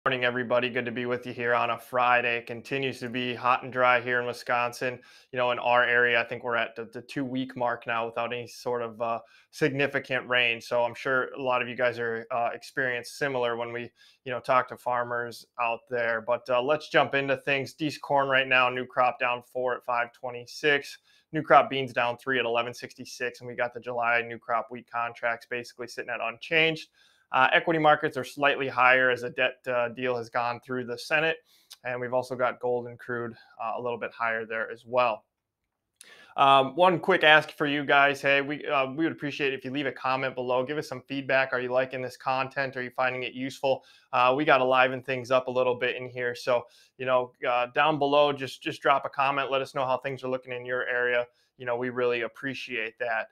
Morning, everybody. Good to be with you here on a Friday. It continues to be hot and dry here in Wisconsin. In our area, I think we're at the 2 week mark now without any sort of significant rain. So I'm sure a lot of you guys are experienced similar when we, talk to farmers out there. But let's jump into things. Decent corn right now, new crop down 4 at 526. New crop beans down 3 at 1166. And we got the July new crop wheat contracts basically sitting at unchanged. Equity markets are slightly higher as a debt deal has gone through the Senate. And we've also got gold and crude a little bit higher there as well. One quick ask for you guys. Hey, we would appreciate it if you leave a comment below. Give us some feedback. Are you liking this content? Are you finding it useful? We got to liven things up a little bit in here. So, down below, just drop a comment. Let us know how things are looking in your area. We really appreciate that.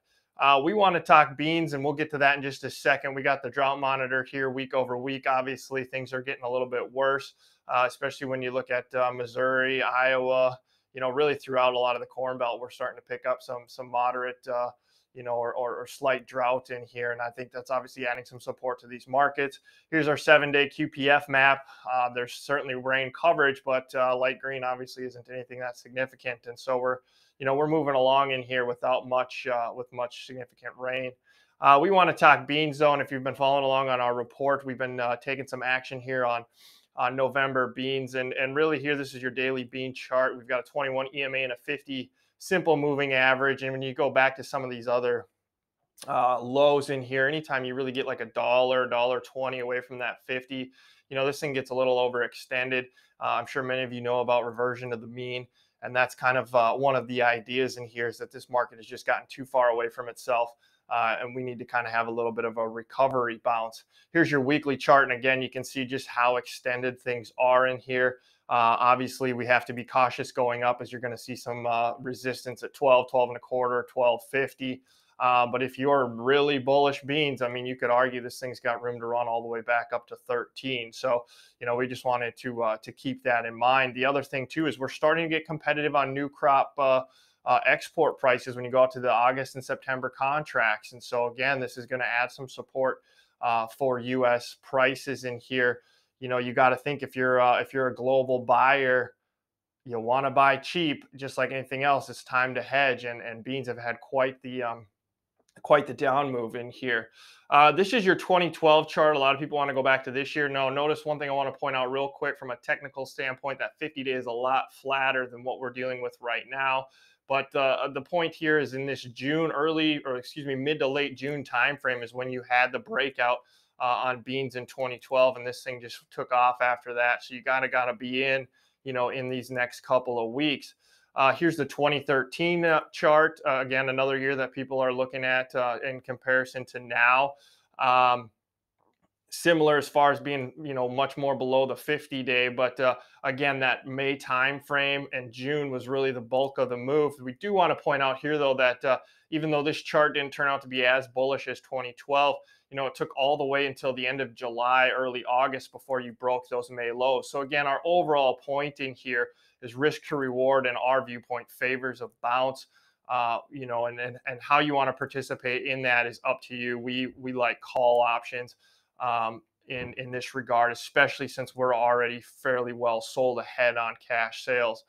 We want to talk beans, and we'll get to that in just a second. We got the drought monitor here week over week. Obviously, things are getting a little bit worse, especially when you look at Missouri, Iowa, really throughout a lot of the Corn Belt. We're starting to pick up some moderate, or slight drought in here. And I think that's obviously adding some support to these markets. Here's our 7-day QPF map. There's certainly rain coverage, but light green obviously isn't anything that significant. And so we're moving along in here without much significant rain. We want to talk beans though, and if you've been following along on our report, we've been taking some action here on November beans, and really here, this is your daily bean chart. We've got a 21 EMA and a 50 simple moving average. And when you go back to some of these other lows in here, anytime you really get like $1.20 away from that 50, this thing gets a little overextended. I'm sure many of you know about reversion to the mean. And that's kind of one of the ideas in here, is that this market has just gotten too far away from itself. And we need to kind of have a little bit of a recovery bounce. Here's your weekly chart. And again, you can see just how extended things are in here. Obviously, we have to be cautious going up, as you're going to see some resistance at 12, 12 and a quarter, 12.50. But if you're really bullish beans, I mean, you could argue this thing's got room to run all the way back up to 13. So, we just wanted to keep that in mind. The other thing too is we're starting to get competitive on new crop export prices when you go out to the August and September contracts. And so again, this is going to add some support for U.S. prices in here. You got to think, if you're a global buyer, you want to buy cheap. Just like anything else, it's time to hedge. And beans have had quite the down move in here. This is your 2012 chart. A lot of people want to go back to this year. No, notice one thing I want to point out real quick from a technical standpoint, that 50-day is a lot flatter than what we're dealing with right now. But the point here is in this mid to late June timeframe is when you had the breakout on beans in 2012, and this thing just took off after that. So you gotta be in these next couple of weeks. Here's the 2013 chart. Again, another year that people are looking at in comparison to now. Similar as far as being, much more below the 50-day. But again, that May time frame and June was really the bulk of the move. We do want to point out here, though, that even though this chart didn't turn out to be as bullish as 2012, it took all the way until the end of July, early August before you broke those May lows. So again, our overall point in here is risk to reward, and our viewpoint favors a bounce. And how you want to participate in that is up to you. We like call options in this regard, especially since we're already fairly well sold ahead on cash sales.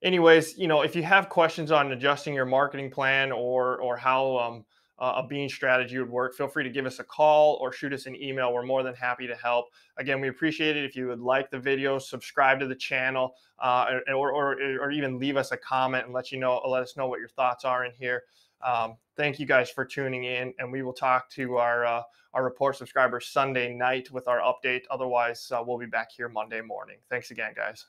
Anyways, if you have questions on adjusting your marketing plan or how a bean strategy would work, feel free to give us a call or shoot us an email. We're more than happy to help. Again, we appreciate it if you would like the video, subscribe to the channel, or even leave us a comment and let us know what your thoughts are in here. Thank you guys for tuning in, and we will talk to our report subscribers Sunday night with our update. Otherwise, we'll be back here Monday morning. Thanks again, guys.